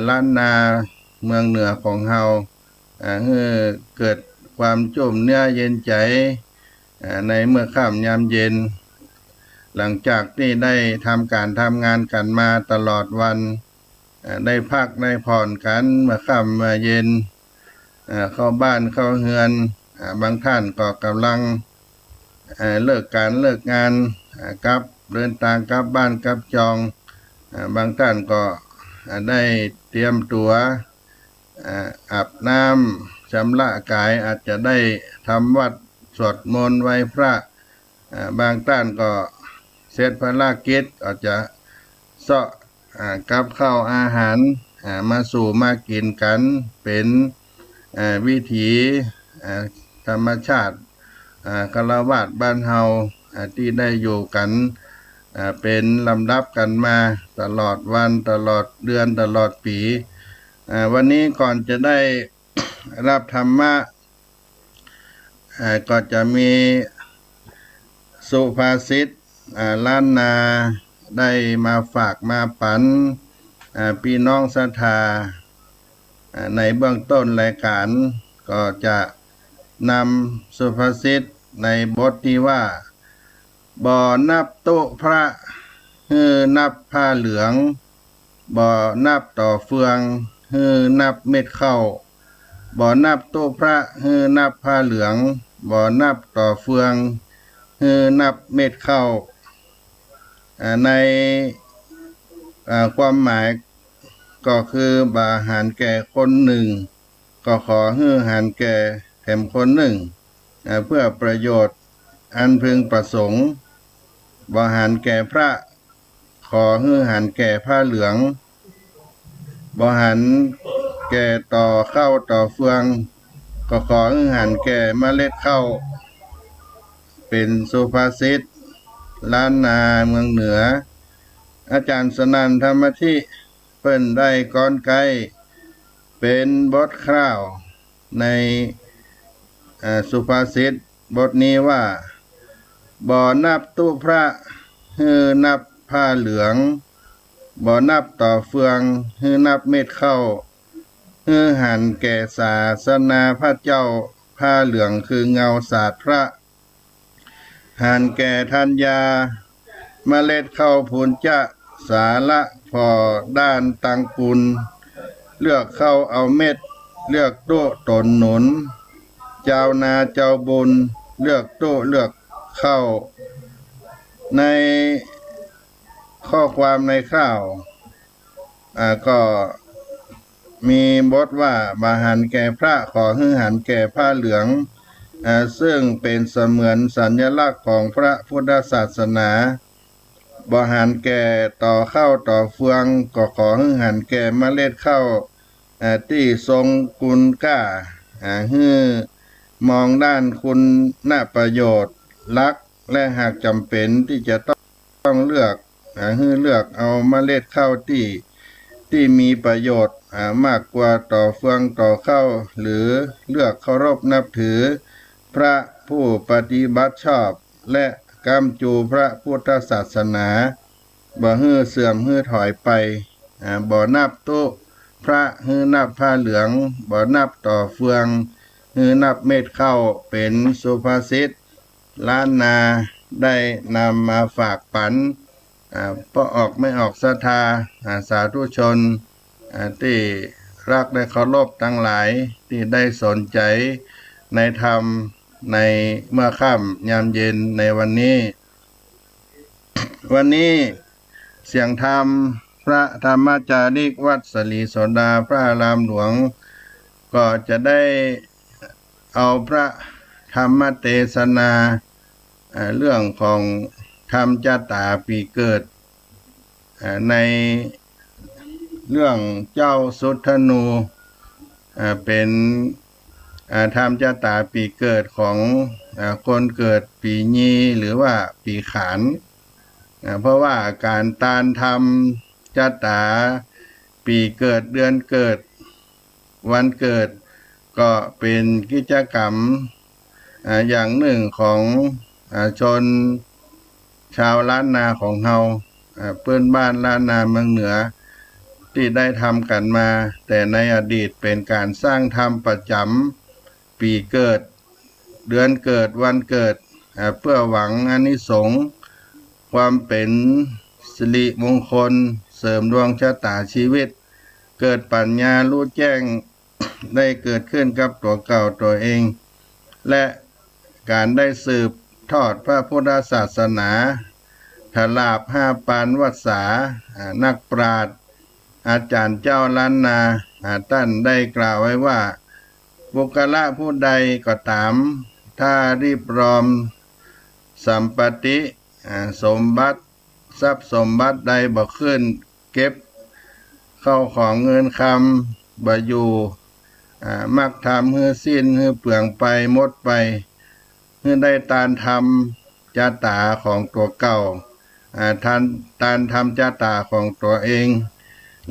ล้านนาเมืองเหนือของเฮาให้เกิดความจุ่มเนื้อเย็นใจในเมื่อค่ำยามเย็นหลังจากที่ได้ทำการทำงานกันมาตลอดวันได้พักได้ผ่อนกันเมื่อค่ำเมื่อเย็นเข้าบ้านเข้าเฮือนบางท่านก็กำลังเลิกการเลิกงานกลับเดินทางกลับบ้านกลับจองบางท่านก็ได้เตรียมตัวอาบน้ำชำระกายอาจจะได้ทำวัดสวดมนต์ไหว้พระบางท่านก็เสร็จภารกิจอาจจะเสาะกับข้าวอาหารมาสู่มากินกันเป็นวิถีธรรมชาติฆราวาสบ้านเฮาที่ได้อยู่กันเป็นลำดับกันมาตลอดวันตลอดเดือนตลอดปีวันนี้ก่อนจะได้ รับธรรมะก็จะมีสุภาษิตล้านนาได้มาฝากมาปันพี่น้องศรัทธาในเบื้องต้นรายการก็จะนำสุภาษิตในบทที่ว่าบ่อนับโต๊ะพระฮือนับผ้าเหลืองบ่อนับต่อเฟืองฮือนับเม็ดข้าวบ่อนับโต๊ะพระฮือนับผ้าเหลืองบ่อนับต่อเฟืองฮือนับเม็ดข้าวในความหมายก็คือบาหารแก่คนหนึ่งก็ขอให้หารแก่แถมคนหนึ่งเพื่อประโยชน์อันพึงประสงค์บาหารแก่พระขอให้หารแก่ผ้าเหลืองบาหารแก่ต่อข้าวต่อเฟืองก็ขอให้หารแก่เมล็ดข้าวเป็นสุภาษิตล้านนาเมืองเหนืออาจารย์สนั่นธรรมธิเปิ้นได้ก้อนไกเป็นบทคร่าวในสุภาษิตบทนี้ว่าบ่อนับตู้พระฮือนับผ้าเหลืองบ่อนับต่อเฟืองฮือนับเม็ดข้าวฮือหันแก่ศาสนาพระเจ้าผ้าเหลืองคือเงาศาสตร์พระหันแก่ธัญญาเมล็ดข้าวพูนจะสาละพอด้านตังกุลเลือกเข้าเอาเม็ดเลือกโต๊ะตนหนุนเจ้านาเจ้าบุญเลือกโต๊ะเลือกเข้าในข้อความในข้าวก็มีบทว่าบาหันแก่พระขอให้หันแก่ผ้าเหลืองซึ่งเป็นเสมือนสัญลักษณ์ของพระพุทธศาสนาบ่หันแก่ต่อข้าวต่อเฟืองก็ขอให้หันแก่เมล็ดข้าวที่ทรงคุณค่าให้มองด้านคุณประโยชน์ลักและหากจำเป็นที่จะต้องเลือกให้เลือกเอาเมล็ดข้าวที่มีประโยชน์มากกว่าต่อเฟืองต่อข้าวหรือเลือกเคารพนับถือพระผู้ปฏิบัติชอบและกำจูพระพุทธศาสนาบ่ฮื้อเสื่อมฮื้อถอยไปบ่นับโต๊ะพระฮื้อนับผ้าเหลืองบ่นับต่อเฟืองฮื้อนับเม็ดข้าวเป็นสุภาษิตล้านนาได้นำมาฝากปันเพราะออกไม่ออกศรัทธาสาธุชนที่รักและเคารพทั้งหลายที่ได้สนใจในธรรมในเมื่อค่ำยามเย็นในวันนี้ วันนี้เสียงธรรมพระธรรมจาริกวัดสลีโสดาพระอารามหลวงก็จะได้เอาพระธรรมเทศนาเรื่องของธรรมจาตาปีเกิดในเรื่องเจ้าสุทธนูเป็นธรรมจาตาปีเกิดของคนเกิดปีญีหรือว่าปีขานเพราะว่าการตานทำจาตาปีเกิดเดือนเกิดวันเกิดก็เป็นกิจกรรมอย่างหนึ่งของชนชาวล้านนาของเฮาเพื่อนบ้านล้านนาเมืองเหนือ ที่ได้ทำกันมาแต่ในอดีตเป็นการสร้างธรรมประจำปีเกิดเดือนเกิดวันเกิดเพื่อหวังอานิสงส์ความเป็นสิริมงคลเสริมดวงชะตาชีวิตเกิดปัญญารู้แจ้ง ได้เกิดขึ้นกับตัวเก่าตัวเอง และการได้สืบทอดพระพุทธศาสนาถลาบห้าปานวัดสานักปราชญ์อาจารย์เจ้าล้านนาท่านได้กล่าวไว้ว่าบุคคลผู้ใดก็ตามถ้ารีบรอมสัมปติสมบัติทรัพย์สมบัติใดบ่ขึ้นเก็บเข้าของเงินคำบ่อยู่มักทำให้สิ้นให้เปลืองไปหมดไปให้ได้ตานทำจาตาของตัวเก่าตานทำจาตาของตัวเอง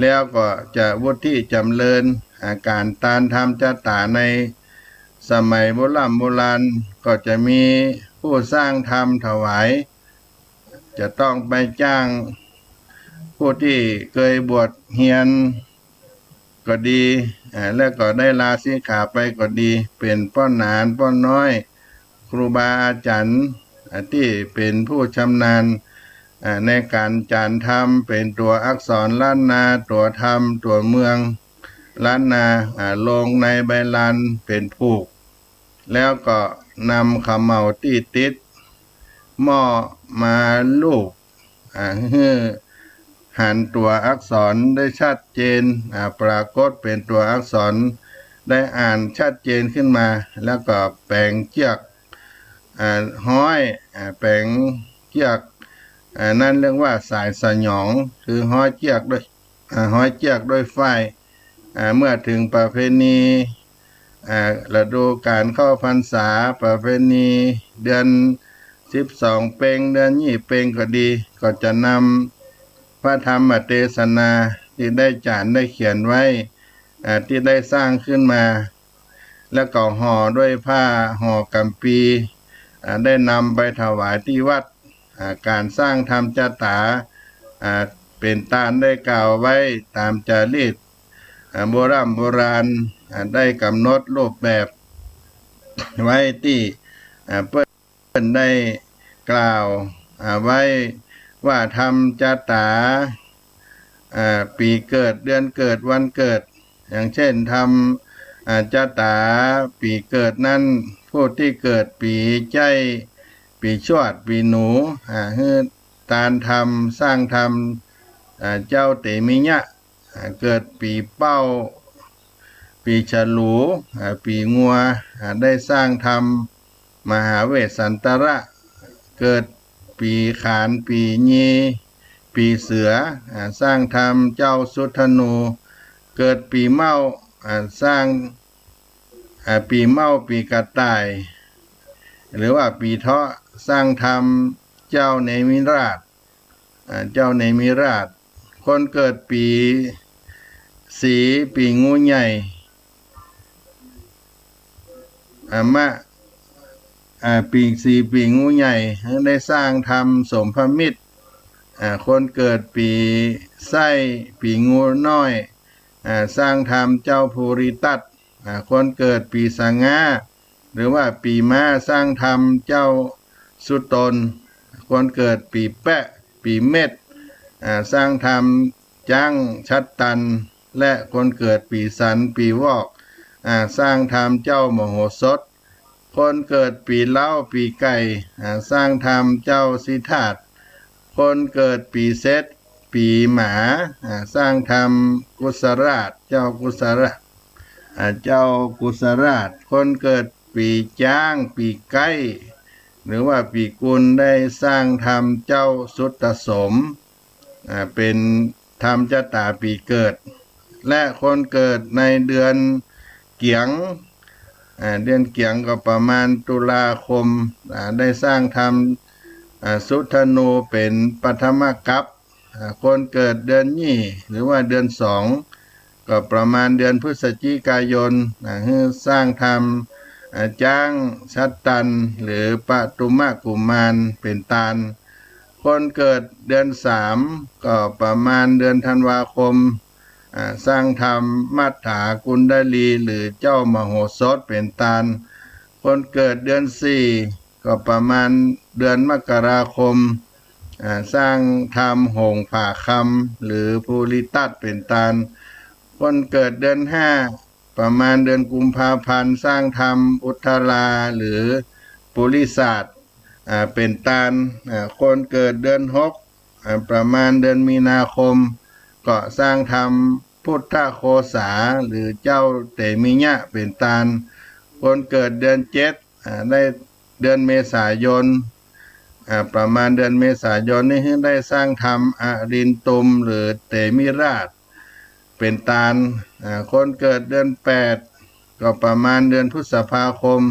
แล้วก็จะวุฒิจำเริญการตานทำจาตาในสมัยโบราณก็จะมีผู้สร้างธรรมถวายจะต้องไปจ้างผู้ที่เคยบวชเฮียนก็ดีแล้วก็ได้ลาสิกขาไปก็ดีเป็นป้อนหนานป้อนน้อยครูบาอาจารย์ที่เป็นผู้ชำนาญในการจานธรรมเป็นตัวอักษรล้านนาตัวธรรมตัวเมืองล้านนาลงในใบลานเป็นผูกแล้วก็นำขมเหลาที่ติดหม้อมาลูบให้หันตัวอักษรได้ชัดเจนปรากฏเป็นตัวอักษรได้อ่านชัดเจนขึ้นมาแล้วก็แปลงเชือกห้อยแปลงเชือกนั่นเรียกว่าสายสยองคือห้อยเชือกด้วยฝ้ายเมื่อถึงประเพณีฤดูการเข้าพรรษาประเพณีเดือน12เพ็งเดือน20เพ็งก็ดีก็จะนำพระธรรมเทศนาที่ได้จารได้เขียนไว้ที่ได้สร้างขึ้นมาแล้วก็ห่อด้วยผ้าห่อกำปีได้นำไปถวายที่วัดการสร้างธรรมจาตาเป็นตามได้กล่าวไว้ตามจารีตโบราณได้กำหนดรูปแบบไว้ที่เพื่อนได้กล่าวไว้ว่าทำจาตาปีเกิดเดือนเกิดวันเกิดอย่างเช่นทำจาตาปีเกิดนั้นผู้ที่เกิดปีใจปีชวดปีหนูให้ตานทำสร้างทำเจ้าเตมิยะเกิดปีเป้าปีฉลูปีงัวได้สร้างธรรมมหาเวสสันตระเกิดปีขานปีญีปีเสือสร้างธรรมเจ้าสุธนูเกิดปีเมาสร้างปีเมาปีกระต่ายหรือว่าปีเถาะสร้างธรรมเจ้าเนมิราชคนเกิดปีสีปีงูใหญ่ปีสีปีงูใหญ่ได้สร้างธรรมสมพมิตรคนเกิดปีไส้ปีงูน้อยสร้างธรรมเจ้าภูริตัตคนเกิดปีสังฆาหรือว่าปีม้าสร้างธรรมเจ้าสุตนคนเกิดปีแปะปีเม็ดสร้างธรรมจังชัดตันและคนเกิดปีสันปีวอกสร้างธรรมเจ้ามโหสถคนเกิดปีเล้าปีไก่สร้างธรรมเจ้าสิทธัตถ์คนเกิดปีเซตปีหมาสร้างธรรมกุศราชเจ้ากุศราชคนเกิดปีจ้างปีไก่หรือว่าปีกุลได้สร้างธรรมเจ้าสุตตสมเป็นธรรมจาตาปีเกิดและคนเกิดในเดือนเกียงก็ประมาณตุลาคมได้สร้างธรรมสุธนูเป็นปฐมกัปคนเกิดเดือนยี่หรือว่าเดือน2ก็ประมาณเดือนพฤศจิกายนสร้างธรรมจ้างชัดตันหรือปตุมกุมารเป็นตาลคนเกิดเดือน3ก็ประมาณเดือนธันวาคม สร้างธรรมมัฏฐากุณดลีหรือเจ้ามโหสถเป็นตาลคนเกิดเดือนสี่ก็ประมาณเดือนมกราคมสร้างธรรมหงผ่าคำหรือภูริตัดเป็นตาลคนเกิดเดือนห้าประมาณเดือนกุมภาพันธ์สร้างธรรมอุทธราหรือปุริศาสตร์เป็นตาลคนเกิดเดือนหกประมาณเดือนมีนาคมก็สร้างธรรมพุทธโคสาหรือเจ้าเตมิยะเป็นตาลคนเกิดเดือนเจ็ดได้เดือนเมษายนประมาณเดือนเมษายนนี้ได้สร้างธรรมอรินตุมหรือเตมิราชเป็นตาลคนเกิดเดือนแปดก็ประมาณเดือนพฤษภาคม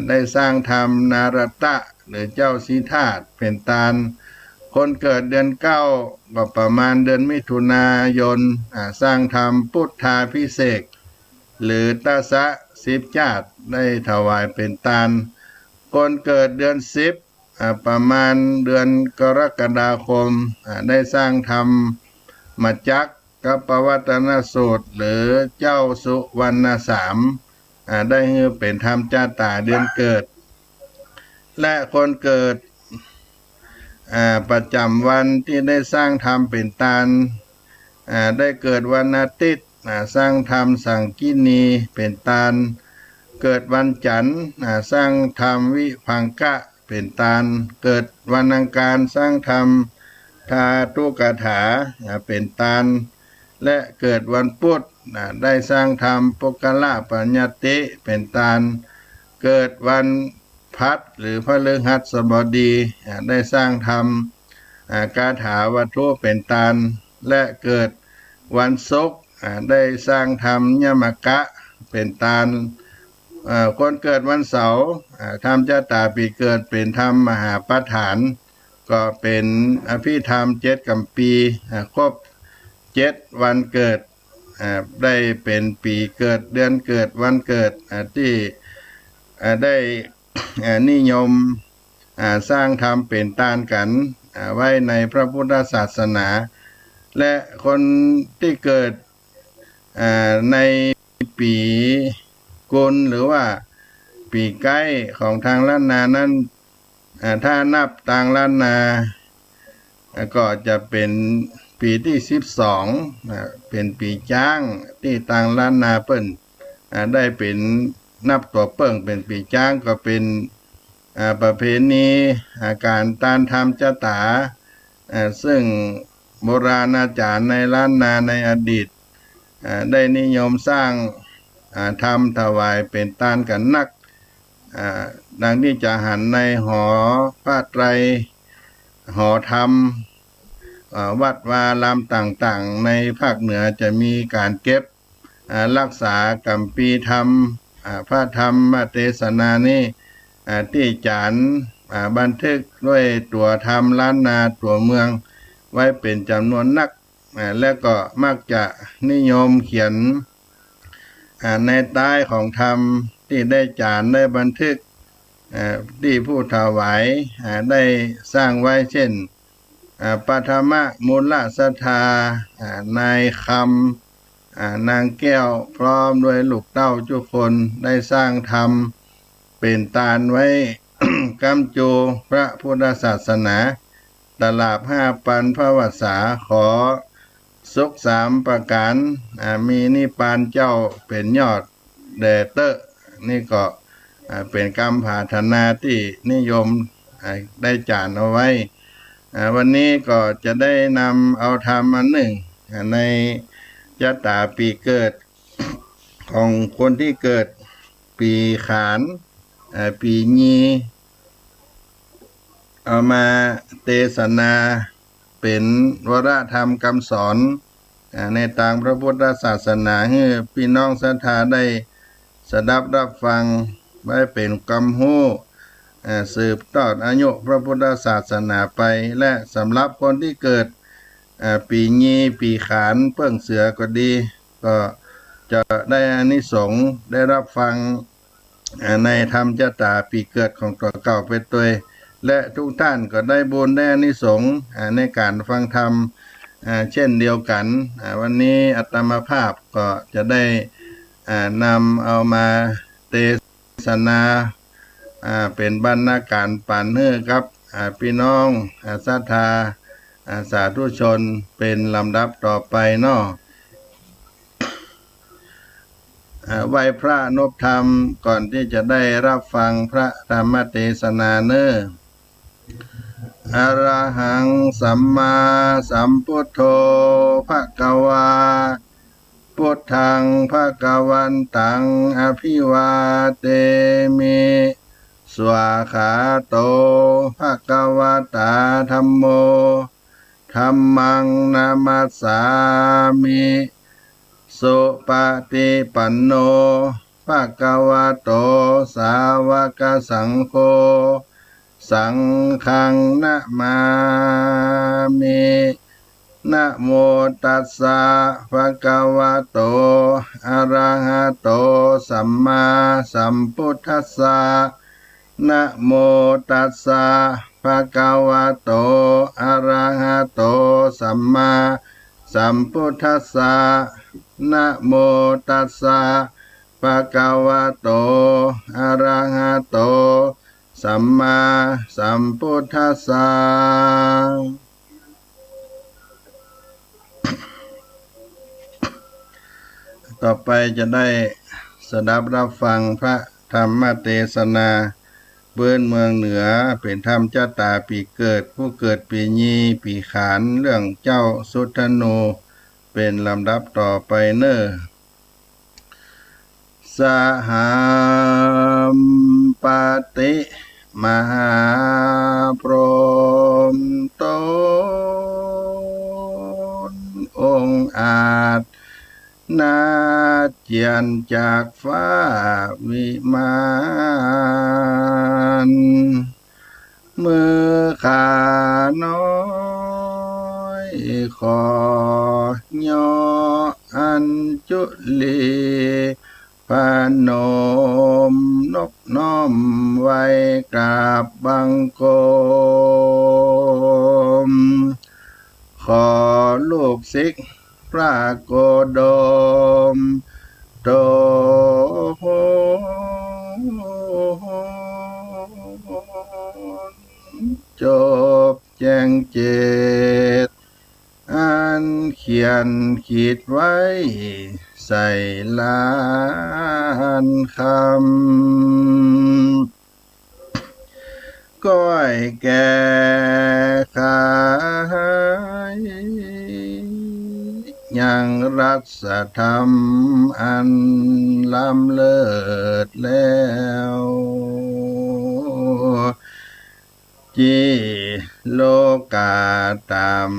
ได้สร้างธรรมนารตะหรือเจ้าสีธาตุเป็นตาลคนเกิดเดือนเก้าก็ประมาณเดือนมิถุนายนสร้างธรรมพุทธาภิเษกหรือตาสะสิบจาตุได้ถวายเป็นตาลคนเกิดเดือนสิบประมาณเดือนกรกฎาคมได้สร้างธรรมมัจจักกับปวัตนสูตรหรือเจ้าสุวรรณสามได้เป็นธรรมจาตาเดือนเกิดและคนเกิดประจำวันที่ได้สร้างธรรมเป็นตาลได้เกิดวันอาทิตย์สร้างธรรมสังกินีเป็นตาลเกิดวันจันทร์สร้างธรรมวิภังกะเป็นตาลเกิดวันอังคารสร้างธรรมทาตุกถาเป็นตาลและเกิดวันพุธได้สร้างธรรมปุกละปัญญติเป็นตาลเกิดวันพัดหรือพฤหัสบดีได้สร้างธรรมคาถาวัตถุเป็นตาลและเกิดวันศุกร์ได้สร้างธรรมยมกะเป็นตาลคนเกิดวันเสาร์ธรรมจาตาปีเกิดเป็นธรรมมหาปฐานก็เป็นอภิธรรมเจ็ดกัมปีครบเจ็ดวันเกิดได้เป็นปีเกิดเดือนเกิดวันเกิดที่ได้นิยมสร้างธรรมเป็นตาลกันไว้ในพระพุทธศาสนาและคนที่เกิดในปีกุลหรือว่าปีใกล้ของทางล้านนานั้นถ้านับทางล้านนาก็จะเป็นปีที่12เป็นปีจ้างที่ทางล้านนาเปิ้นได้เป็นนับตัวเปิ้งเป็นปีจ้างก็เป็นประเพณีการตานธรรมจตาซึ่งโบราณอาจารย์ในล้านนาในอดีตได้นิยมสร้างธรรมถวายเป็นตานกันนักดังที่จะหันในหอพระไตรหอธรรมวัดวารามต่างๆในภาคเหนือจะมีการเก็บรักษากัมปีธรรมพระธรรมเทศนานี้ที่จานบันทึกด้วยตัวธรรมล้านนาตัวเมืองไว้เป็นจำนวนนักและก็มักจะนิยมเขียนในใต้ของธรรมที่ได้จานได้บันทึกที่ผู้ถวายได้สร้างไว้เช่นปฐมมูลศรัทธานายคำนางแก้วพร้อมด้วยลูกเต้าทุกคนได้สร้างธรรมเป็นตาลไว้ กำจูพระพุทธศาสนาตลาบ5 ปันพระวสาขอสุข3 ประการมีนิพพานเจ้าเป็นยอดแด่เตอนี่ก็เป็นคำปรารถนาที่นิยมได้จานเอาไว้วันนี้ก็จะได้นำเอาธรรมอันหนึ่งในชะตาปีเกิดของคนที่เกิดปีขานปีงีเอามาเทศนาเป็นวรธรรมคำสอนในทางพระพุทธศาสนาให้พี่น้องศรัทธาได้สดับรับฟังไว้เป็นกำหู้สืบทอดอายุพระพุทธศาสนาไปและสำหรับคนที่เกิดปีงีปีขานเพิ่งเสือก็ดีก็จะได้อานิสงส์ได้รับฟังในธรรมจตาปีเกิดของตัวเก่าไปตัวและทุกท่านก็ได้บุญได้อานิสงส์ในการฟังธรรม เช่นเดียวกันวันนี้อาตมาภาพก็จะได้นำเอามาเทศนาเป็นบรรณาการปันเนื้อครับพี่น้องศรัทธาสาธุชนเป็นลำดับต่อไปเนาะไหว้พระนพธรรมก่อนที่จะได้รับฟังพระธรรมเทศนาเน้ออะระหังสัมมาสัมพุทโธภควาพุทธังภควันตังอภิวาเทมิสวาขาโตภควตาธัมโมธัมมังนามัสสามิสุปฏิปันโนภควโตสาวกสังโฆสังฆังนะมามินะโมตัสสะภะคะวะโตอะระหะโตสัมมาสัมพุทธัสสะนะโมตัสสะภะคะวะโตอะระหะโตสัมมาสัมพุทธัสสะนะโมตัสสะภะคะวะโตอะระหะโตสัมมาสัมพุทธัสสะต่อไปจะได้สดับรับฟังพระธรรมเทศนาเบื้องเมืองเหนือเป็นธรรมเจ้าตาปีเกิดผู้เกิดปีญีปีขานเรื่องเจ้าสุทธนูเป็นลำดับต่อไปเน้อสหามปติมหาพรหมตนองค์อาจนาเจียนจากฟ้าวิมานมือขาน้อยขอย่ออัญจุลีพนมนบน้อมไว้กราบบังคมขอลูกศิษย์พระโกดมโตจบแจ้งเจตอันเขียนขีดไว้ใส่ล้านคำก้อยแก่ขายยังรัศธรรมอันล้ำเลิศแล้วจีโลกาตาม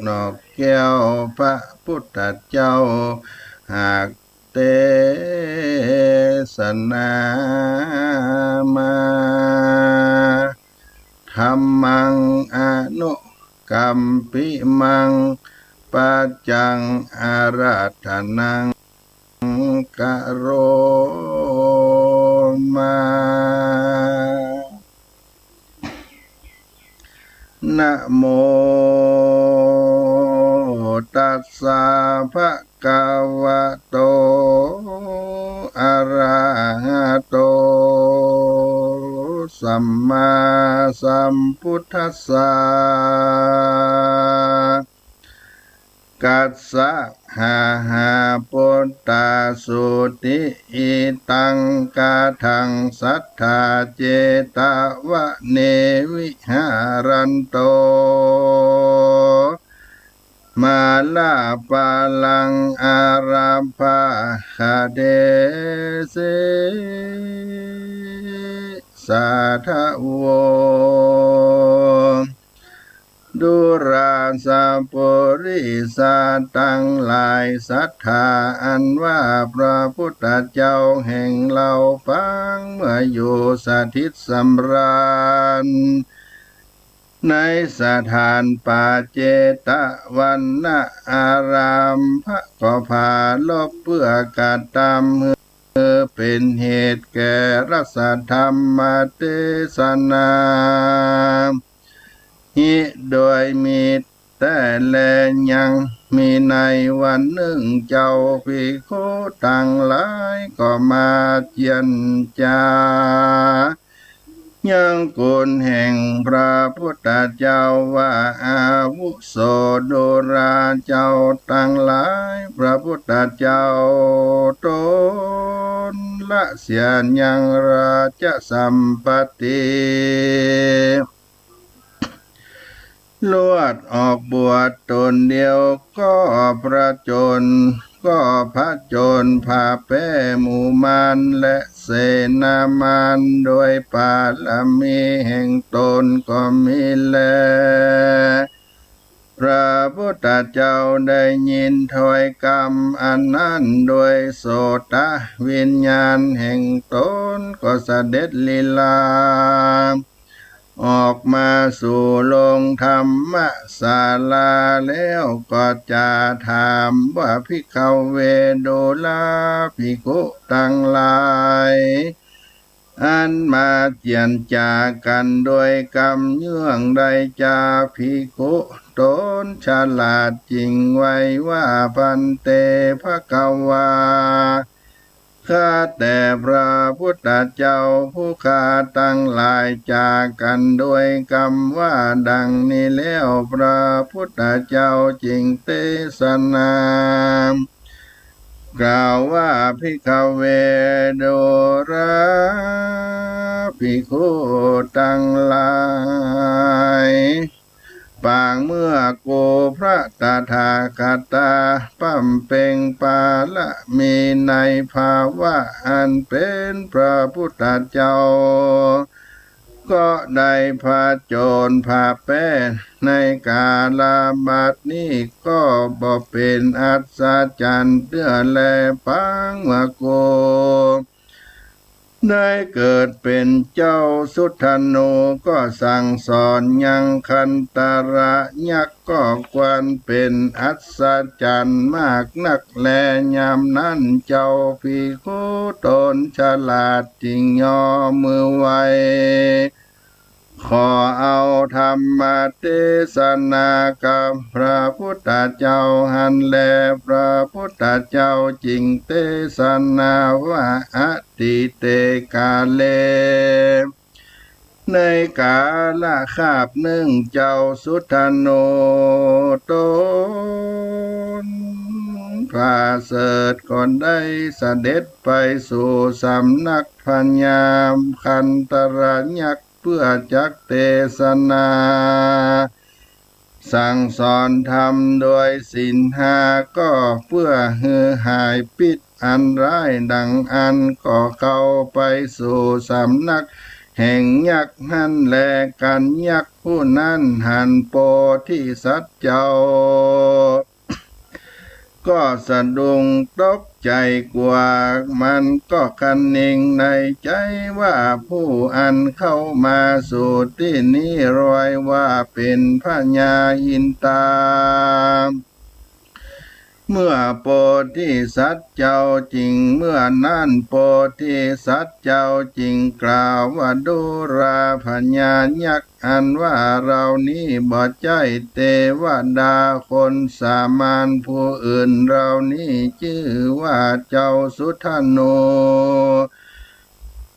นอกแก้วพระพุทธเจ้าหากเทศนามาธัมมังอนุกัมปิมังปัจจังอาราธนังกะโรมานะโมตัสสะภะคะวะโตอะระหะโตสัมมาสัมพุทธัสสะกัสสะหะหะพุทธาสุติอิตังกะทังสัทธาเจตวะเนวิหารันโตมาลาปาลังอาราภาคาเดเสสาทะโวดุราสาปุริสาตั้งหลายศรัทธาอันว่าพระพุทธเจ้าแห่งเราฟังเมื่ออยู่สถิตสำราญในสถานป่าเจตวันนะอารามพระก็พาลบเพื่อการตามเป็นเหตุแก่รัศธรรมเทศนาฮิโดยมีแต แต่แลยังมีในวันหนึ่งเจ้าภิกขุทั้งหลายก็มาเจียนจายังกุลแห่งพระพุทธเจ้าว่าอาวุโสโดราเจ้าทั้งหลายพระพุทธเจ้าตนละเสียยังราชสัมปติลวดออกบวชตนเดียวก็ประจนก็พระโจรพาแป้หมู่มารและเสนามารโดยปาลมีแห่งตนก็มีแลพระพุทธเจ้าได้ยินถ้อยคำอันนั้นโดยโสตวิญญาณแห่งตนก็เสด็จลีลาออกมาสู่โรงธรรมศาลาแล้วก็จะถามว่าภิกขเวโดลาภิกขุทั้งหลายอันมาเจียนจากันโดยกรรมเยื่องใดจาภิกขุตนฉลาดจริงไว้ว่าพันเตภควาข้าแต่พระพุทธเจ้าผู้ข้าตั้งหลายจากกันโดยคำว่าดังนี้แล้วพระพุทธเจ้าจึงเทศนากล่าวว่าภิกขเวโดราภิกขุทั้งหลายปางเมื่อโกพระตถาคตาปั้มเป่งปาละมีในภาวะอันเป็นพระพุทธเจ้าก็ได้พาโจรพาแป้ในกาลบัดนี้ก็บ่เป็นอัศจรรย์เตื้อแลปังวะโกได้เกิดเป็นเจ้าสุทันโนก็สั่งสอนยังคันตระยักษ์ก็ควรเป็นอัศจรรย์มากนักแลยามนั้นเจ้าภิกขุตนฉลาดจริงย่อมือไว้ขอเอาธรรมเทศนากับพระพุทธเจ้าหันแลพระพุทธเจ้าจริงเทศนาว่าอติเตกาเลในกาลคาบหนึ่งเจ้าสุทันโนตนพระเสด็จก่อนได้เสด็จไปสู่สำนักพญาคันตระยักษ์เพื่อจักเทศนาสั่งสอนธรรมโดยศีลห้าก็เพื่อฮือหายปิดอันร้ายดังอันก็เข้าไปสู่สำนักแห่งยักษ์หันแลกันยักษ์ผู้นั้นหันโปธิสัตว์เจ้าก็สะดุ้งตกใจกว่ามันก็คันนิ่งในใจว่าผู้อันเข้ามาสู่ที่นี้รอยว่าเป็นพญาอินตาเมื่อโพธิสัตว์เจ้าจริงเมื่อนั้นโพธิสัตว์เจ้าจริงกล่าวว่าดูราพญายักษ์อันว่าเรานี้บ่ใจเทวดาคนสามัญผู้อื่นเรานี้ชื่อว่าเจ้าสุทันโน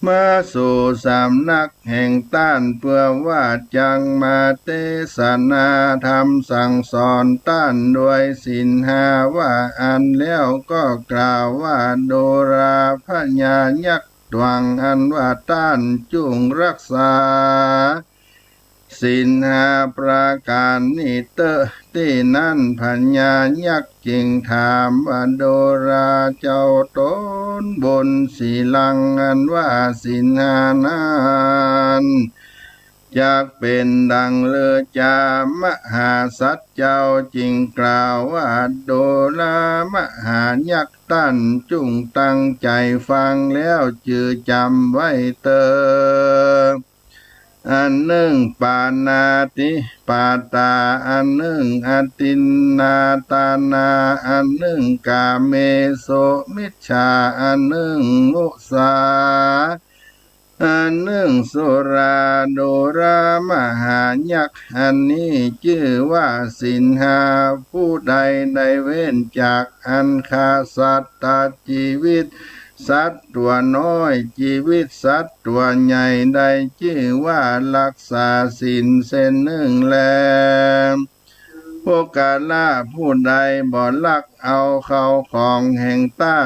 มาสู่สำนักแห่งต้านเพื่อว่าจังมาเทศนาธรรมสั่งสอนต้านด้วยศีลห้าว่าอันแล้วก็กล่าวว่าโดราพญายักษ์ตวังอันว่าต้านจุงรักษาศีลห้าประการนี้ที่นั่นพญายักษ์จึงถามว่าโดราเจ้าตนบนสีลังอันว่าศีลห้านั้นจากเป็นดังเลอจามหาสัตว์เจ้าจริงกล่าวว่าโดรามหายักษ์ตั้นจุงตั้งใจฟังแล้วจือจำไว้เตออันหนึ่งปานาติปาตาอันหนึ่งอตินนาตานาอันหนึ่งกาเมโสมิจฉาอันหนึ่งมุสา อันหนึ่งสุราโดรามหายักษ์อันนี้ชื่อว่าสินหาผู้ใดได้เว้นจากอันฆ่าสัตว์ตัดชีวิตสัตว์ตัวน้อยชีวิตสัตว์ตัวใหญ่ได้ชื่อว่ารักษาศีลเส้นหนึ่งแลพวกกาละผู้ใดบ่ลักเอาเข้าของแห่งต้า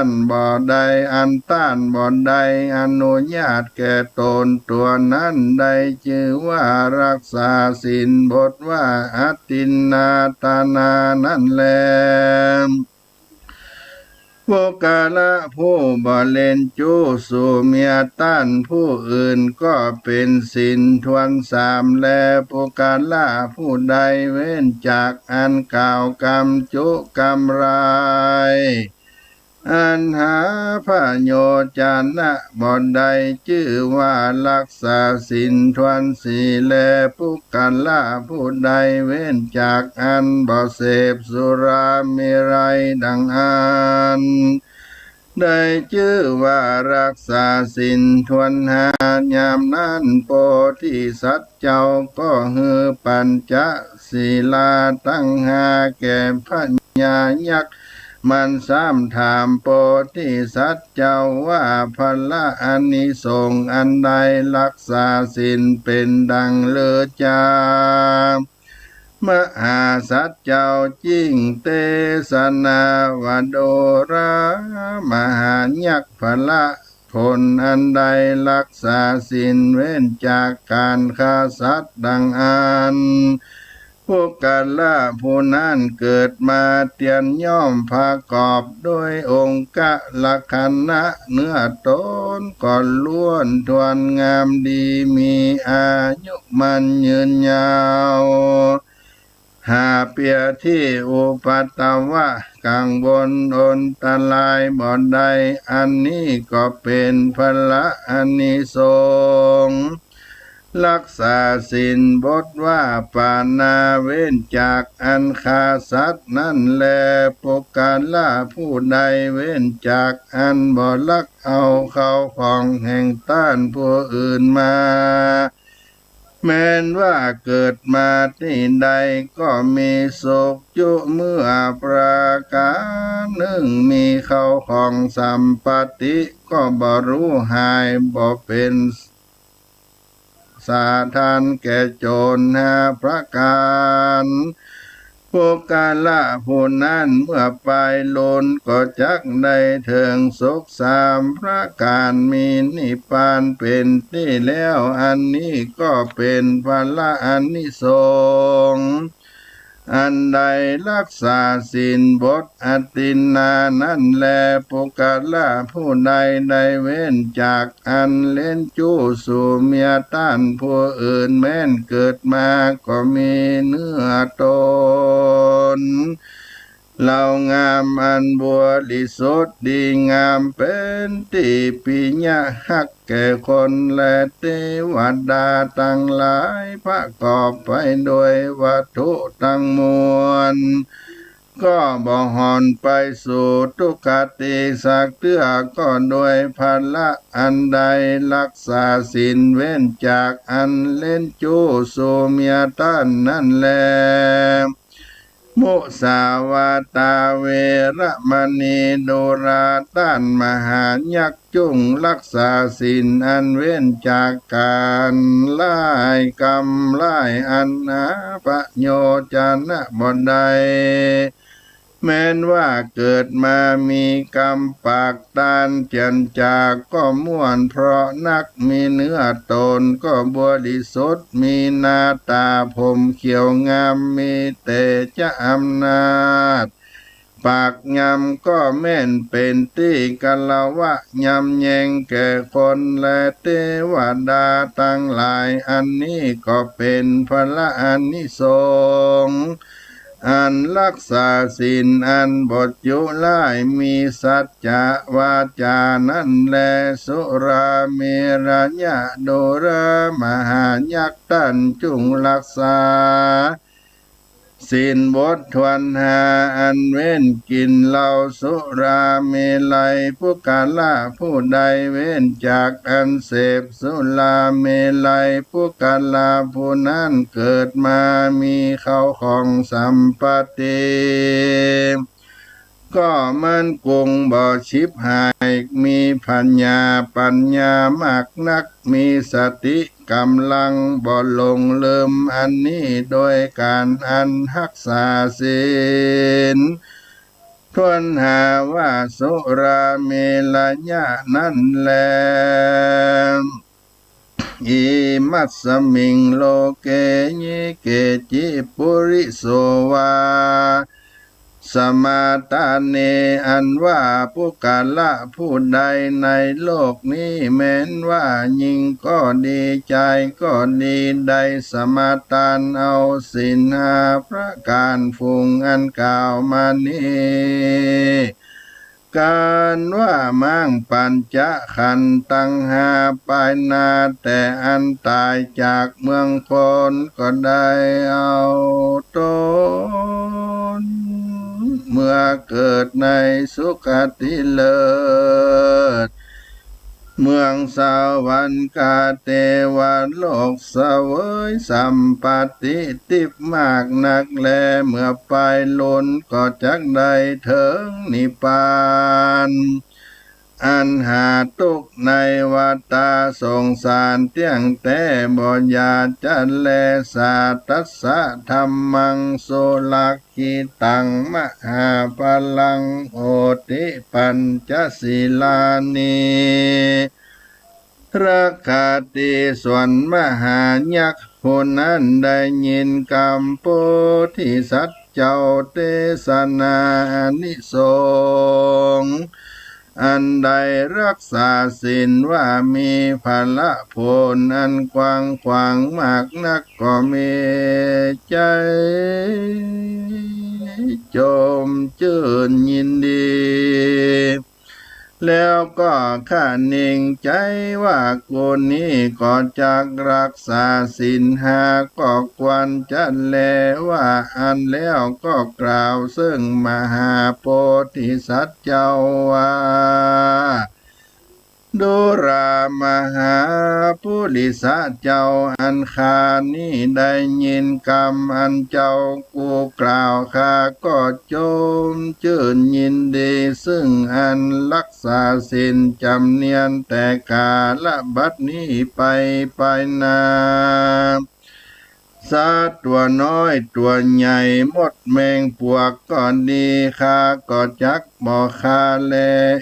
นบ่ใดอันต้านบ่ใดอนุญาตแก่ตนตัวนั้นได้ชื่อว่ารักษาศีลบทว่าอตินนาตานานั่นแลพวกกาละผู้บ่เล่นจู้สู่เมียต้านผู้อื่นก็เป็นศีลทวนสามแลพวกกาละผู้ใดเว้นจากอันกล่าวกรรมจุกรรมรายอันหาพระโยจานะบ่ใดชื่อว่ารักษาศีลทวนสีแลผู้กันละผู้ใดเว้นจากอันบ่เสพสุราเมรัยดังอันได้ชื่อว่ารักษาศีลทวนหายามนั้นโพธิสัตว์เจ้าก็ฮือปัญจศีลาตั้งหาแก่พระญายักษ์มันซ้ำถามโพธิสัตว์เจ้าว่าพละอานิสงส์อันใดรักษาศีลเป็นดังเลือจามหาสัตว์เจ้าจิ้งเตสนาวโดรามหายักษ์พละผลอันใดรักษาศีลเว้นจากการฆ่าสัตว์ดังอันพวกกันละผู้นั้นเกิดมาเตียนย่อมพากอบด้วยองค์กะละคันนะเนื้อตนก่อนล้วนทวนงามดีมีอายุมันยืนยาวหาเปียที่อุปัตตวะกังวลอนตรายบ่ใดอันนี้ก็เป็นพละอานิสงส์รักษาศีลบทว่าปานาเว้นจากอันฆ่าสัตว์นั่นแลปกาละผู้ใดเว้นจากอันบ่ลักเอาเข้าของแห่งต้านผู้อื่นมาแม้นว่าเกิดมาที่ใดก็มีโศกจุเมื่อประการหนึ่งมีเข้าของสัมปติก็บ่รู้หายบ่เป็นสาทานแก่โจรหาประการพวกกาละผู้นั้นเมื่อไปโลนก็จักได้เถิงสุขสามพระการมีนิพพานเป็นที่แล้วอันนี้ก็เป็นพละอานิสงส์อันใดรักษาศีลบทอตินนานั่นแลปุกละผู้ใดได้เว้นจากอันเล่นจู้สู่เมียต้านผู้อื่นแม้นเกิดมาก็มีเนื้อตนเหล่างามอันบัวลิสุดดีงามเป็นที่ปิญะหักแก่คนและเทวดาตั้งหลายประกอบไปด้วยวัตถุทั้งมวลก็บ่หอนไปสู่ทุกขติสักเตื้อก็โดยพละอันใดรักษาศีลเว้นจากอันเล่นจู้สู่เมียต้านนั่นแลมุสาวาตาเวระมณีโดราต้านมหายักษ์จุงรักษาศีลอันเว้นจากการล่ายกรรมล่ายอันหาประโยชนะบ่ใดแม้นว่าเกิดมามีกรรมปากตานเจียนจากก็ม่วนเพราะนักมีเนื้อตนก็บริสุทธิ์มีหน้าตาผมเขียวงามมีเตจะอำนาจปากยำก็แม่นเป็นที่กัลวะยำแยงแก่คนและเทวดาตั้งหลายอันนี้ก็เป็นพละอานิสงส์อันรักษาศีลอันบทยุไล่มีสัจจะวาจานั่นแลสุราเมรยะโดรมหายักษ์ตันจุงรักษา ศีลบททวนหาอันเว้นกินเหล้าสุราเมลัยผู้กาละผู้ใดเว้นจากอันเสพสุราเมลัยผู้กาละผู้นั้นเกิดมามีเขาของสัมปติก็มันคงบ่ชิบหายมีปัญญามากนักมีสติกำลังบ่หลงลืมอันนี้โดยการอันรักษาศีลทวนหาว่าสุราเมรยะนั่นแลอิมัสสมิงโลเกญิเกจิปุริโสวาสมาตาเนอันว่าผู้กาละผู้ใดในโลกนี้แม้นว่ายิ่งก็ดีใจก็ดีได้สมาทานเอาศีลห้าประการฟุงอันกล่าวมานี้การว่ามั่งปัญจขันธ์ตั้งหาไปนาแต่อันตายจากเมืองคนก็ได้เอาตนเมื่อเกิดในสุคติเลิศเมืองสวรรค์กาเทวโลกเสวยสัมปติทิพย์มากนักแลเมื่อไปล้นก็จักได้ถึงนิพพานอันหาทุกข์ในวัฏฏะสงสารเที่ยงแต่บ่อยากจะแลสาตัสสะธรรมังโสลักขิตังมหาพลังโอติปัญจศีลานิราคาติส่วนมหายักษ์ผู้นั้นได้ยินคำโพธิสัตว์เจ้าเทศนานิสงส์อันใดรักษาศีลว่ามีพละผลอันกว้างขวางมากนักก็มีใจจมชื่นยินดีแล้วก็ข้านิ่งใจว่ากูนี้ก็จากรักษาศีลห้าก็ควรจะแลว่าอันแล้วก็กล่าวซึ่งมหาโพธิสัตว์เจ้าว่าดุรามหาปุริสะเจ้าอันคานี้ได้ยินคำอันเจ้ากูกล่าวข้าก็จมชื่นยินดีซึ่งอันรักษาศีลจำเนียนแต่กาลบัดนี้ไปนาสัตว์ตัวน้อยตัวใหญ่มดแมงปวกก็ดีข้าก็จักบ่คาแล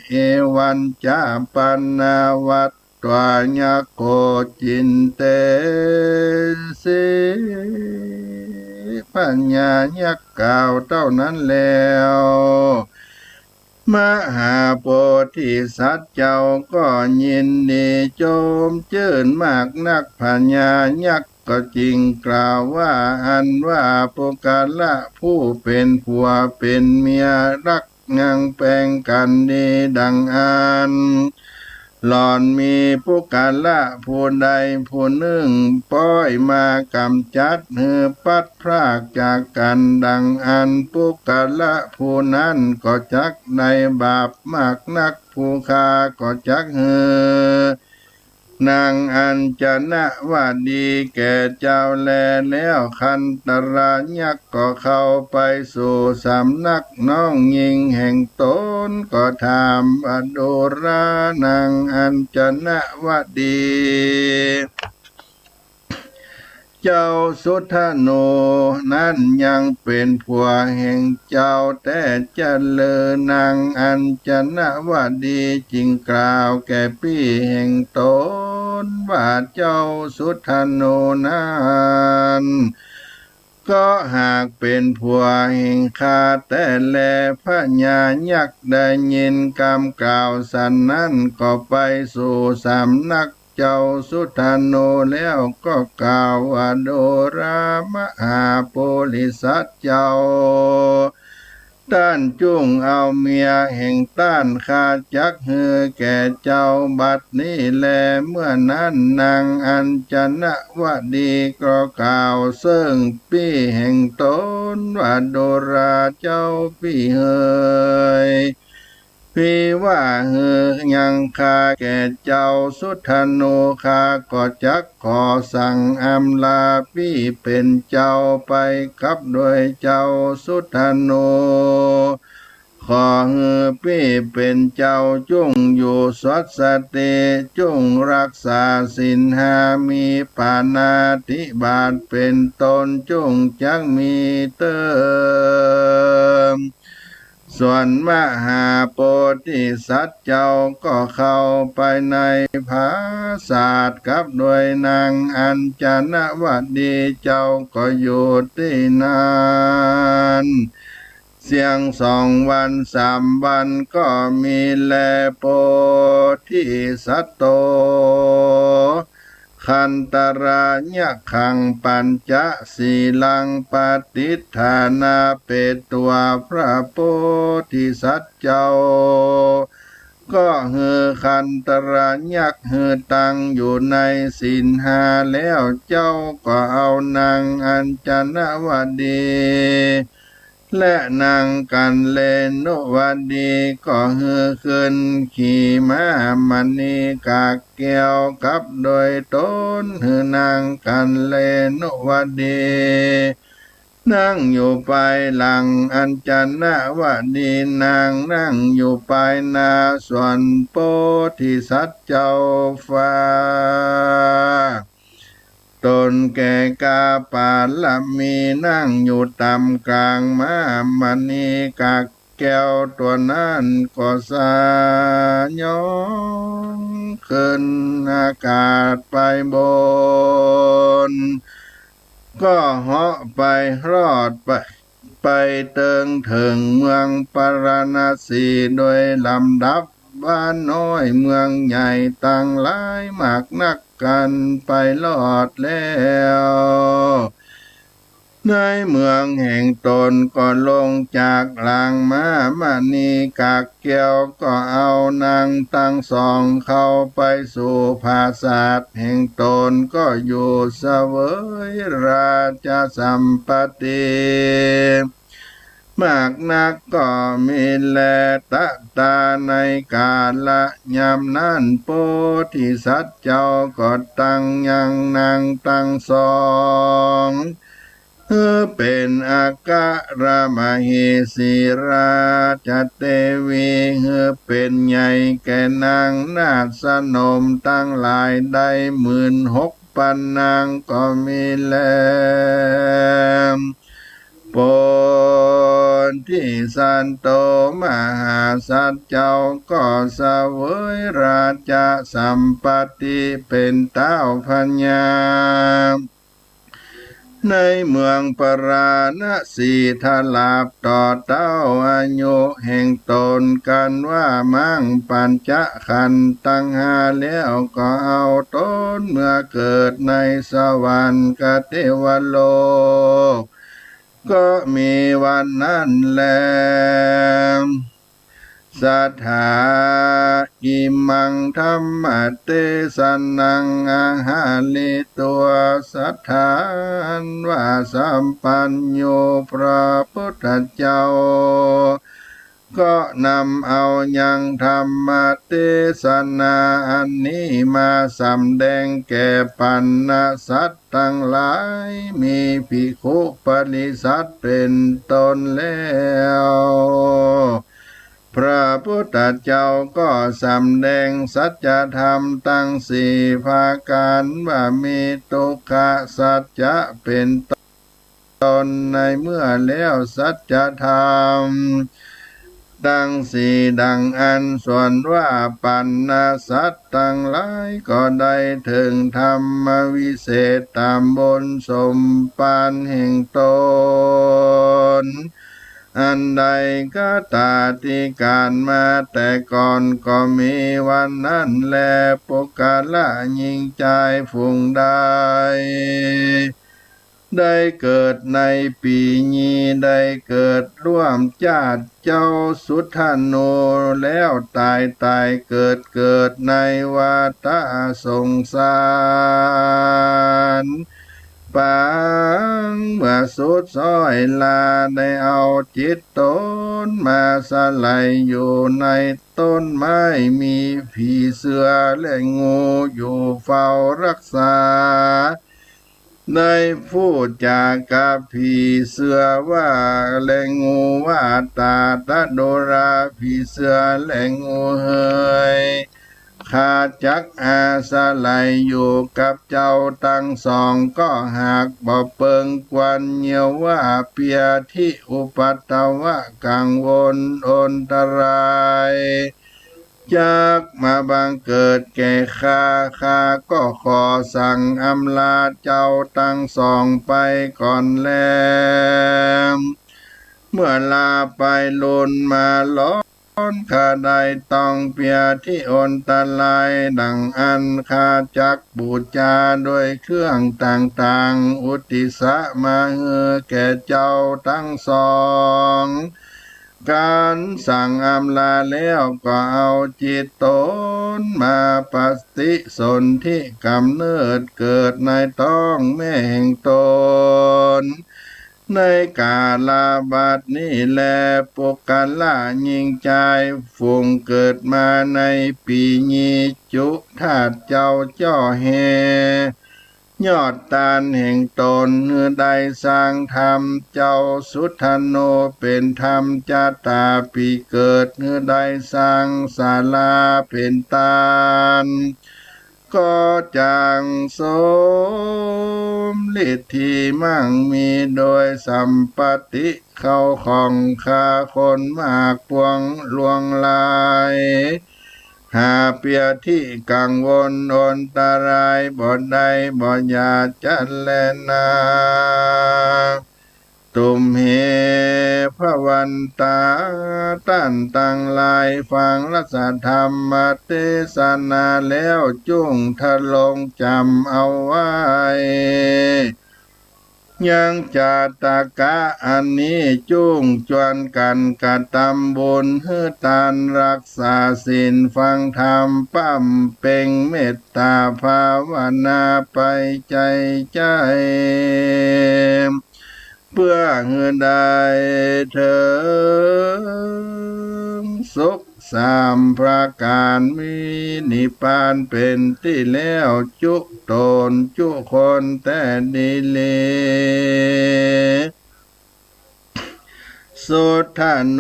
เอวันจะปันนาวัตตวญาโกจินเตสิปัญญายักษ์กล่าวเท่านั้นแล้วมหาโพธิสัตว์เจ้าก็ยินดีโจมชื่นมากนักปัญญายักษ์ก็จริงกล่าวว่าอันว่าปุกาละผู้เป็นผัวเป็นเมียรักงังแปลงกันดีดังอันหล่อนมีปุกาละผู้ใดผู้หนึ่งป้อยมากำจัดเหือปัดพรากจากกันดังอันปุกาละผู้นั้นก็จักในบาปมากนักผู้ฆ่าก็จักเหือนางอัญจนะว่าดีแก่เจ้าแลแล้วคันตรายักษ์ก็เข้าไปสู่สำนักน้องหญิงแห่งตนก็ถามอดุรานางอัญจนะว่าดีเจ้าสุทธโนนั้นยังเป็นผัวแห่งเจ้าแต่เจริญนางอัญจนะว่าดีจริงกล่าวแก่พี่แห่งตนว่าเจ้าสุทธโนนั้นก็หากเป็นผัวแห่งข้าแต่แลพระญายักษ์ได้ยินคำกล่าวสันนั้นก็ไปสู่สำนักเจ้าสุทธโนแล้วก็กล่าวว่าโดรามหาโพธิสัตว์เจ้า ต้านจุ้งเอาเมียแห่งต้านขาจักเฮือแก่เจ้าบัดนี้แลเมื่อนั้นนางอัญชนะวดีก็กล่าวเสิ่งปี้แห่งตนว่าโดราเจ้าปี้เฮยพี่ว่าเฮยังคาแก่เจ้าสุธโนคาก็จักขอสั่งอำลาพี่เป็นเจ้าไปกับโดยเจ้าสุธโนขอเฮพี่เป็นเจ้าจงอยู่สดสติจงรักษาศีลห้ามีปานาติบาตเป็นตนจงจักมีเติมส่วนมหาโพธิสัตว์เจ้าก็เข้าไปในภาศาสกับโดยนางอัญชนวดีเจ้าก็อยู่ที่นั้นเสียง2 วัน 3 วันก็มีแลโพธิสัตว์โตคันตราญะขังปัญจศีลังปฏิฐานาเปตัวพระโพธิสัตว์เจ้าก็เฮือคันตราญักเฮือตั้งอยู่ในศีลห้าแล้วเจ้าก็เอานางอัญชนวดีและนางกันเลนวดีก็เฮือขึ้นขี่ม้ามณีกากแก้วกับโดยตนเฮือนางกันเลนวดีนั่งอยู่ปลายหลังอัญชนวดีนางนั่งอยู่ปลายนาส่วนโพธิสัตว์เจ้าฟ้าตนแก่กาปาลมีนั่งอยู่ตำกลางม้ามณีกากแก้วตัวนั้นก็สายองขึ้นอากาศไปบนก็เหาะไปรอดไปเติงถึงเมืองปารณสีโดยลำดับบ้านน้อยเมืองใหญ่ตั้งหลายมากนักกันไปรอดแล้วในเมืองแห่งตนก็ลงจากหลังม้ามณีกากแก้วก็เอานางทั้งสองเข้าไปสู่ภาศาสแห่งตนก็อยู่เสวยราชสัมปติมากนักก็มีแลตะตาในกาละยามนั้นโพธิสัตว์เจ้าก็ตั้งยังนางตั้งสองเป็นอากะระมเหสีราชเทวีเป็นใหญ่แก่นางนาฏสนมตั้งหลายได้16,000นางก็มีแลโพธิสัตว์โตมหาสัตว์เจ้าก็เสวยราชสัมปติเป็นเต้าพญาในเมืองปราณสีทลาบต่อเต้าอายุแห่งตนกันว่ามั่งปัญจขันธ์ตั้งหาแล้วก็เอาตนเมื่อเกิดในสวรรค์กเทวโลกก็มีวันนั้นแลสัทธาอิมังธรรมเตสนังอาหาลิตัวสัทธานว่าสัมปัญโยพระพุทธเจ้าก็นำเอายังธรรมเทศนาอันนี้มาสำแดงแก่ปัณณสัตว์ทั้งหลายมีภิกขุปริษัทเป็นตนแล้วพระพุทธเจ้าก็สำแดงสัจธรรมตั้ง4 ภาการว่ามีทุกขสัจจะเป็นตนในเมื่อแล้วสัจธรรมดังดังอันส่วนว่าปัณณสัตว์ทั้งหลายก็ได้ถึงธรรมวิเศษตามบนสมปานแห่งตนอันใดก็ตาที่การมาแต่ก่อนก็มีวันนั้นแลปุกละยิ่งใจฝุ่งได้ ได้เกิดในปีนี้ได้เกิดร่วมชาติเจ้าสุทธาโนแล้วตายเกิดในวัฏสงสารปังเมื่อสุดซ้อยลาได้เอาจิตตนมาสลายอยู่ในต้นไม้มีผีเสือและงูอยู่เฝ้ารักษาได้พูดจากับผีเสือว่าและงูว่าตาตะโดราผีเสือและงูเฮยข้าจักอาสาไลอยู่กับเจ้าทั้งสองก็หากบ่เปิงกวนเยียวว่าเปียที่อุปัตตวะกังวลอนตรายจักมาบังเกิดแก่ข้าก็ขอสั่งอำลาเจ้าทั้งสองไปก่อนแล้วเมื่อลาไปลุนมาล้อข้าได้ต้องเปียที่อนตะลายดังอันข้าจักบูชาโดยเครื่องต่างๆอุติสะมาเฮือแก่เจ้าทั้งสองการสั่งอำลาแล้วก็เอาจิตตนมาปฏิสนธิกำเนิดเกิดในท้องแม่แห่งตนในกาลาบัดนี้แลปุกกะละยิงใจฝูงเกิดมาในปีนี้จุธาตุเจ้าจ้อแฮยอดตาลแห่งตนได้สร้างธรรมเจ้าสุทธาโนเป็นธรรมจาตาปีเกิดได้สร้างศาลาเป็นตาลก็จางสมฤทธิมั่งมีโดยสัมปติเข้าของข้าคนมากปวงลวงลายหาเปียที่กังวลอนตรายบ่ได้บ่อยาจันแลนาตุมเหพระวันตาตั้นตังลายฟังรัสธรรมเทศนาแล้วจุ้งทะลงจำเอาไว้ยังจาตากะอันนี้จุ้งจวนกันกะตำบุญเฮือตานรักษาศีลฟังธรรมปั้มเป่งเมตตาภาวนาไปใจเพื่อเฮือได้เถิงสุขสามประการมีนิพพานเป็นที่แล้วจุตนจุคนแต่ดีเลสุทธาโน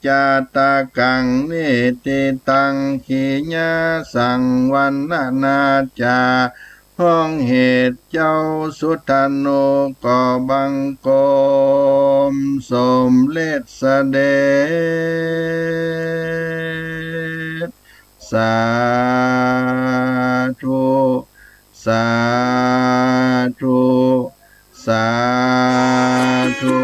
จาตากังเนติตังขีญาสังวันนาจาห้องเหตุเจ้าสุทธาโนก็บังกมสมเลศเสด็จสาธุสาธุสาธุ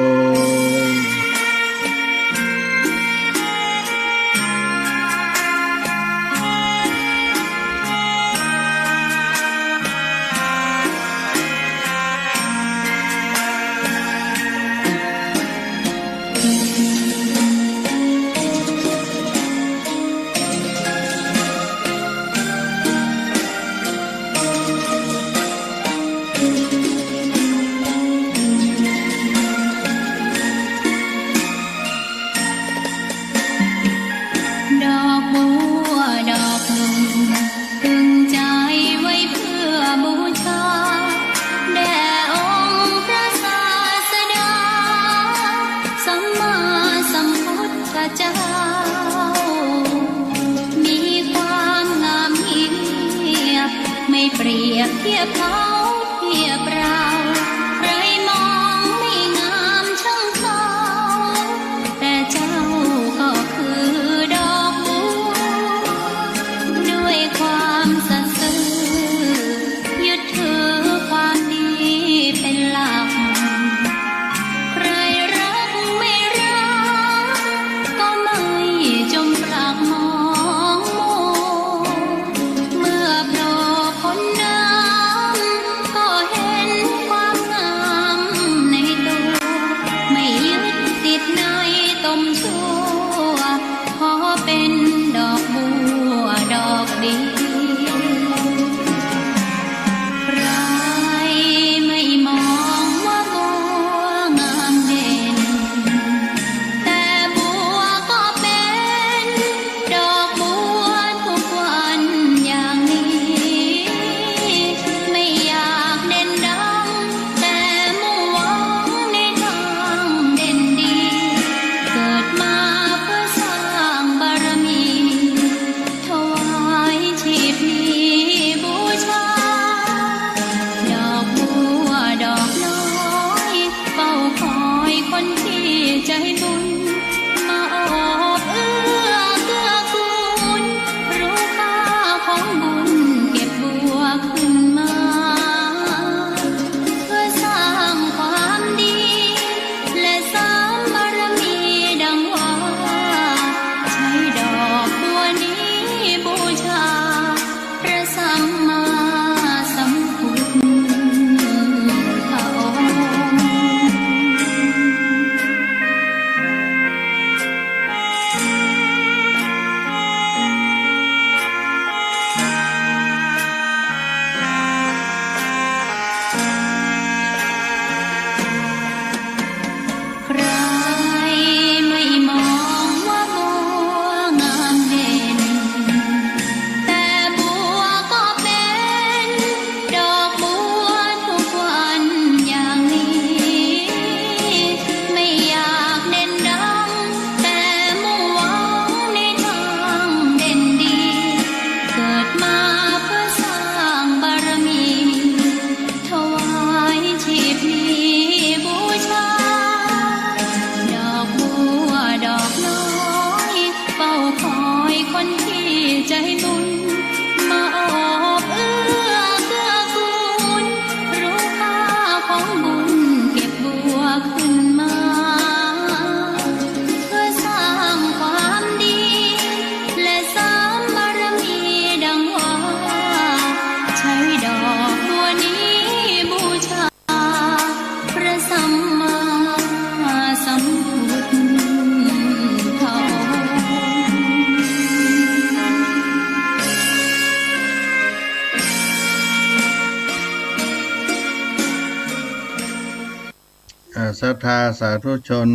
ศรัทธาสาธุชน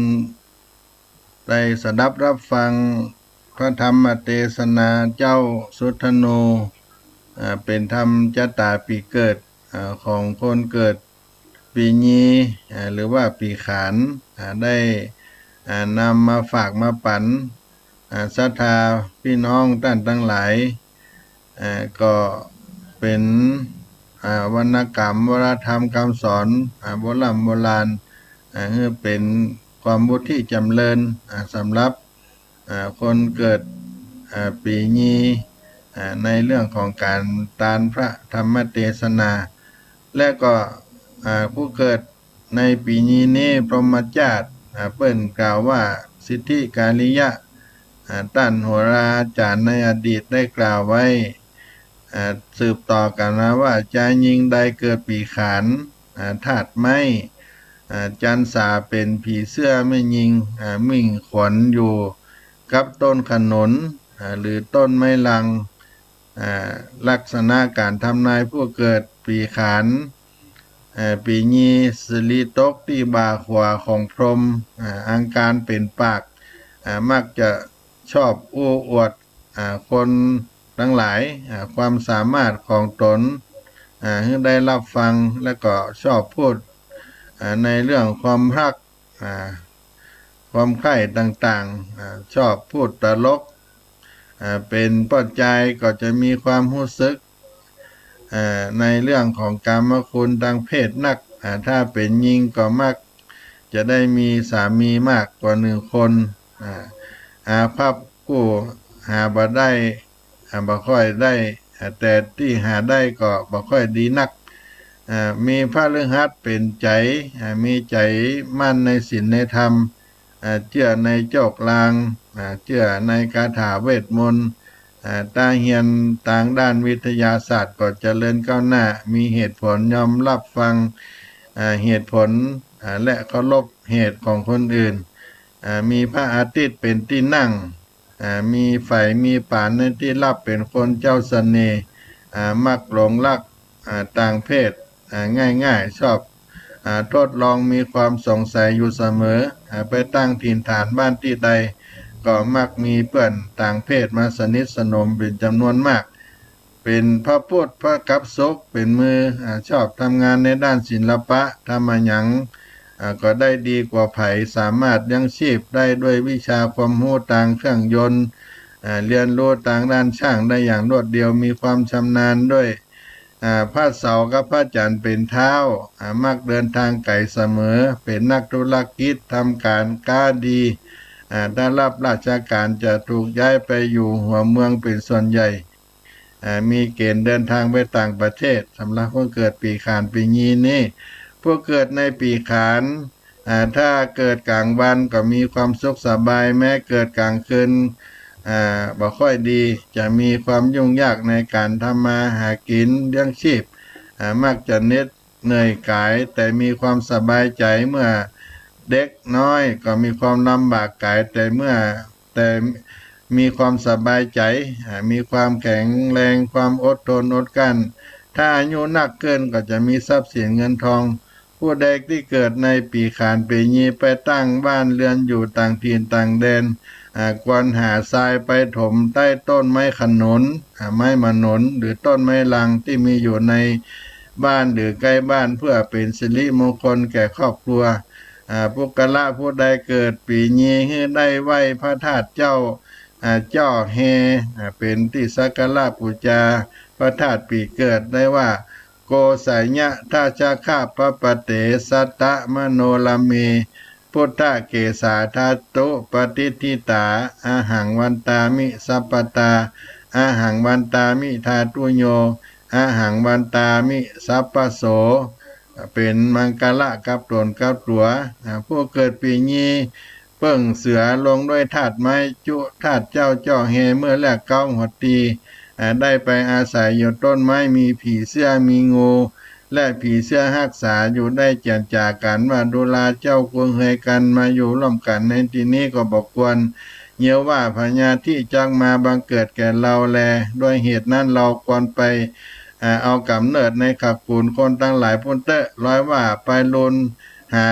ได้สดับรับฟังพระธรรมเทศนาเจ้าสุทโนเป็นธรรมจตาปีเกิดของคนเกิดปีนี้หรือว่าปีขานได้นำมาฝากมาปันศรัทธาพี่น้องท่านทั้งหลายก็เป็นวรรณกรรมวรธรรมคำสอนโบราณเป็นความบุญที่จำเริญสำหรับคนเกิดปีนี้ในเรื่องของการตานพระธรรมเทศนา และก็ผู้เกิดในปีนี้พรหมจารย์เปิ้นกล่าวว่าสิทธิกาลิยะท่านโหราจารย์ในอดีตได้กล่าวไว้สืบต่อกันนะว่าจะยิงใดเกิดปีขานธาตุไม้จันสาเป็นผีเสื้อไม่ยิงมิ่งขวัญอยู่กับต้นขนุนหรือต้นไม้ลังลักษณะการทำนายผู้เกิดปีขานปีนี้สิริตกที่บ่าขวาของพรหมอังการเป็นปากมักจะชอบอู้อวดคนทั้งหลายความสามารถของตนให้ได้รับฟังและก็ชอบพูดในเรื่องความรักความใคร่ต่างๆชอบพูดตลกเป็นปัจจัยก็จะมีความรู้สึกในเรื่องของกามคุณทางเพศนักถ้าเป็นหญิงก็มักจะได้มีสามีมากกว่า1 คนพับกู้หาบ่ได้บ่ค่อยได้แต่ที่หาได้ก็บ่ค่อยดีนักมีพระฤหัสเป็นใจมีใจมั่นในศีลในธรรมเชื่อในโจกลางเชื่อในคาถาเวทมนต์ตาเฮียนต่างด้านวิทยาศาสตร์ก็เจริญก้าวหน้ามีเหตุผลยอมรับฟังเหตุผลและเคารพเหตุของคนอื่นมีพระอาทิตย์เป็นที่นั่งมีไฟมีป่านในที่รับเป็นคนเจ้าเสน่ห์มักหลงรักต่างเพศง่ายๆชอบทดลองมีความสงสัยอยู่เสมอไปตั้งถิ่นฐานบ้านที่ใดก็มักมีเพื่อนต่างเพศมาสนิทสนมเป็นจำนวนมากเป็นพระพุทธพระกัปสกเป็นมือชอบทำงานในด้านศิลปะทำมาหยังก็ได้ดีกว่าไผสามารถยังชีพได้ด้วยวิชาความรู้ต่างเครื่องยนต์เรียนรู้ต่างด้านช่างได้อย่างรวดเดียวมีความชำนาญด้วยพระเสาร์กับพระจันทร์เป็นเท้ามักเดินทางไกลเสมอเป็นนักธุรกิจทำการค้าดีได้รับราชการจะถูกย้ายไปอยู่หัวเมืองเป็นส่วนใหญ่มีเกณฑ์เดินทางไปต่างประเทศสำหรับผู้เกิดปีขานปีนี้นี่ผู้เกิดในปีขานถ้าเกิดกลางวันก็มีความสุขสบายแม้เกิดกลางคืนบ่ค่อยดีจะมีความยุ่งยากในการทำมาหากินเลี้ยงชีพมักจะเหนื่อยกายแต่มีความสบายใจเมื่อเด็กน้อยก็มีความลำบากกายแต่มีความสบายใจมีความแข็งแรงความอดทนอดกลั้นถ้าอายุนักเกินก็จะมีทรัพย์สินเงินทองผู้ใดที่เกิดในปีขานปีนี้ไปตั้งบ้านเรือนอยู่ต่างถิ่นต่างแดนควรหาทรายไปถมใต้ต้นไม้ขนุนไม้มะนนหรือต้นไม้ลังที่มีอยู่ในบ้านหรือใกล้บ้านเพื่อเป็นสิริมงคลแก่ครอบครัวปุกละผู้ใดเกิดปีนี้ให้ได้ไหว้พระธาตุเจ้าแฮเป็นที่สักการะบูชาพระธาตุปีเกิดได้ว่าโกสัยญะทาชาคาปปะเตสัตตะมโนลามีพุทธเกสาทัตตุปฏิทิตาอาหังวันตามิสัปปตาอาหังวันตามิทาตุโยอาหังวันตามิสัปปโสเป็นมังกละกับตนกับตัวผู้เกิดปีนี้เพิ่งเสือลงด้วยธาตุไม้จุธาตุเจ้าเฮเมื่อแรกเก้าหัวตีได้ไปอาศัยอยู่ต้นไม้มีผีเสื้อมีงูและผีเสื้อรักษาอยู่ได้เจียนจากกันว่าดูลาเจ้าควงเฮยกันมาอยู่ร่วมกันในที่นี้ก็บอกควรเยี่ยวว่าพญาที่จังมาบังเกิดแก่เราแลด้วยเหตุนั้นเราควรไปเอากำเนิดในขักปูนคนตั้งหลายพุ่นเตะร้อยว่าไปลุนหา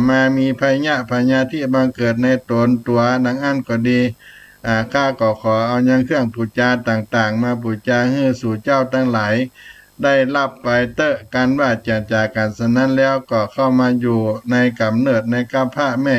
มามีพยาที่บังเกิดในตนตัวนังอันก็ดีข้าก็ขอเอายังเครื่องปูจาต่างๆมาปูจาให้สู่เจ้าทั้งหลายได้รับไปเตอะกันว่าจากกันฉะนั้นแล้วก็เข้ามาอยู่ในกำเนิดในกำพระแม่